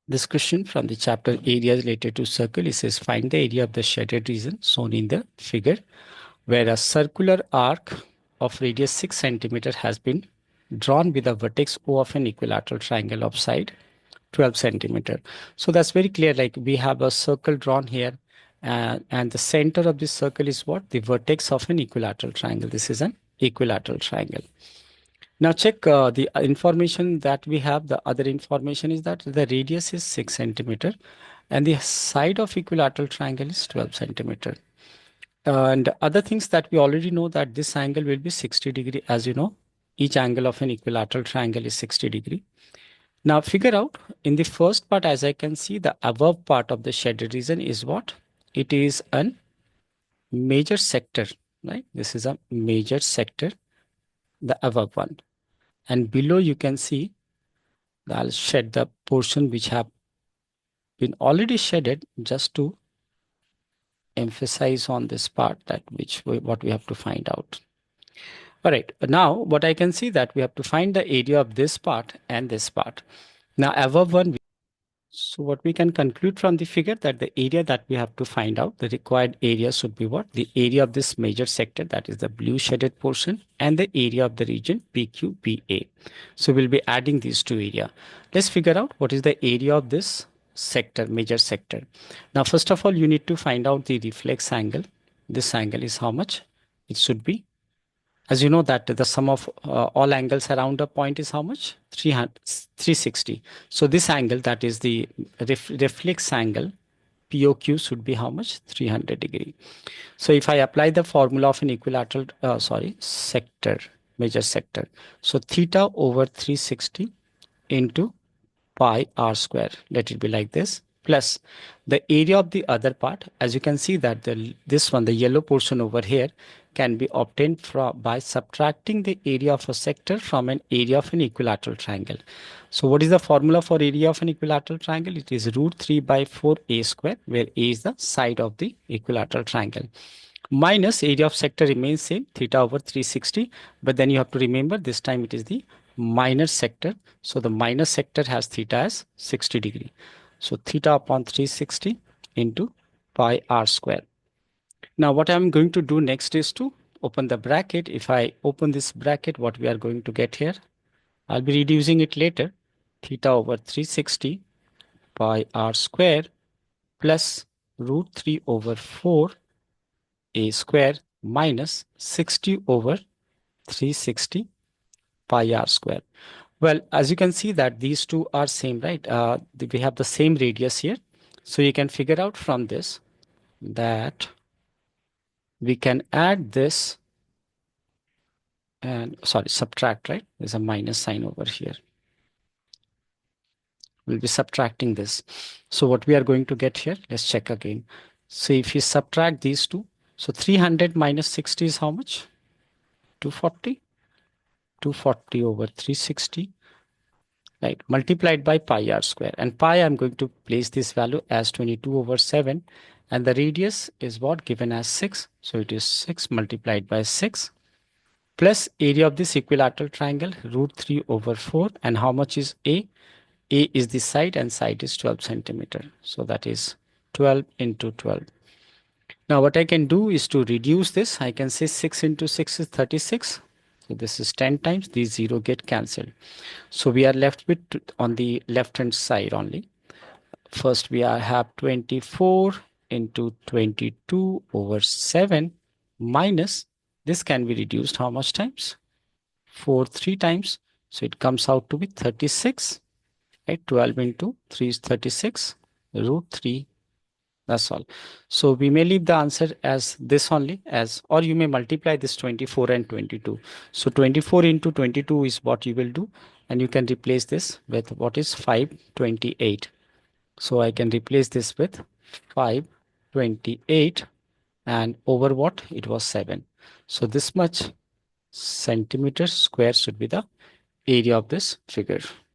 This question from the chapter area related to circle, it says find the area of the shaded region shown in the figure where a circular arc of radius 6 centimeter has been drawn with a vertex O of an equilateral triangle of side 12 centimeter. So that's very clear, like we have a circle drawn here, and the center of this circle is what? The vertex of an equilateral triangle. This is an equilateral triangle. Now check the information that we have. The other information is that the radius is 6 centimeter and the side of equilateral triangle is 12 centimeter. And other things that we already know, that this angle will be 60 degree. As you know, each angle of an equilateral triangle is 60 degree. Now figure out in the first part, as I can see, the above part of the shaded region is what? It is a major sector, right? This is a major sector, the above one. And below you can see, I'll shed the portion which have been already shaded just to emphasize on this part, that what we have to find out. All right, now what I can see, that we have to find the area of this part and this part. Now above one, so what we can conclude from the figure, that the area that we have to find out, the required area should be what? The area of this major sector, that is the blue shaded portion, and the area of the region PQBA. So we'll be adding these two area. Let's figure out what is the area of this sector, major sector. Now, first of all, you need to find out the reflex angle. This angle is how much? It should be, as you know, that the sum of all angles around a point is how much? 360. So this angle, that is the reflex angle, POQ, should be how much? 300 degree. So if I apply the formula of an equilateral, sector, major sector. So theta over 360 into pi r square, let it be like this, plus the area of the other part. As you can see that this one, the yellow portion over here, can be obtained by subtracting the area of a sector from an area of an equilateral triangle. So what is the formula for area of an equilateral triangle? It is root 3 by 4 a square, where a is the side of the equilateral triangle, minus area of sector remains same, theta over 360, but then you have to remember this time it is the minor sector. So the minor sector has theta as 60 degree. So theta upon 360 into pi r square. Now what I'm going to do next is to open the bracket. If I open this bracket, what we are going to get here, I'll be reducing it later. Theta over 360 pi r square plus root 3 over 4 a square minus 60 over 360 pi r square. Well, as you can see that these two are same, right? We have the same radius here. So you can figure out from this that we can add this and, sorry, subtract, right? There's a minus sign over here. We'll be subtracting this. So what we are going to get here, let's check again. So if you subtract these two, so 300 minus 60 is how much? 240. 240 over 360, right, multiplied by pi r square. And pi, I'm going to place this value as 22 over 7. And the radius is what? Given as 6. So it is 6 multiplied by 6 plus area of this equilateral triangle, root 3 over 4. And how much is A? A is the side, and side is 12 centimeter. So that is 12 into 12. Now what I can do is to reduce this. I can say 6 into 6 is 36. So this is 10 times. These 0 get cancelled. So we are left with, on the left hand side only, first we have 24 into 22 over 7 minus, this can be reduced how much times? 4 3 times. So it comes out to be 36, right? 12 into 3 is 36, root 3. That's all. So we may leave the answer as this only, as, or you may multiply this 24 and 22. So 24 into 22 is what you will do, and you can replace this with what is 528. So I can replace this with 528, and over what? It was 7. So this much centimeters square should be the area of this figure.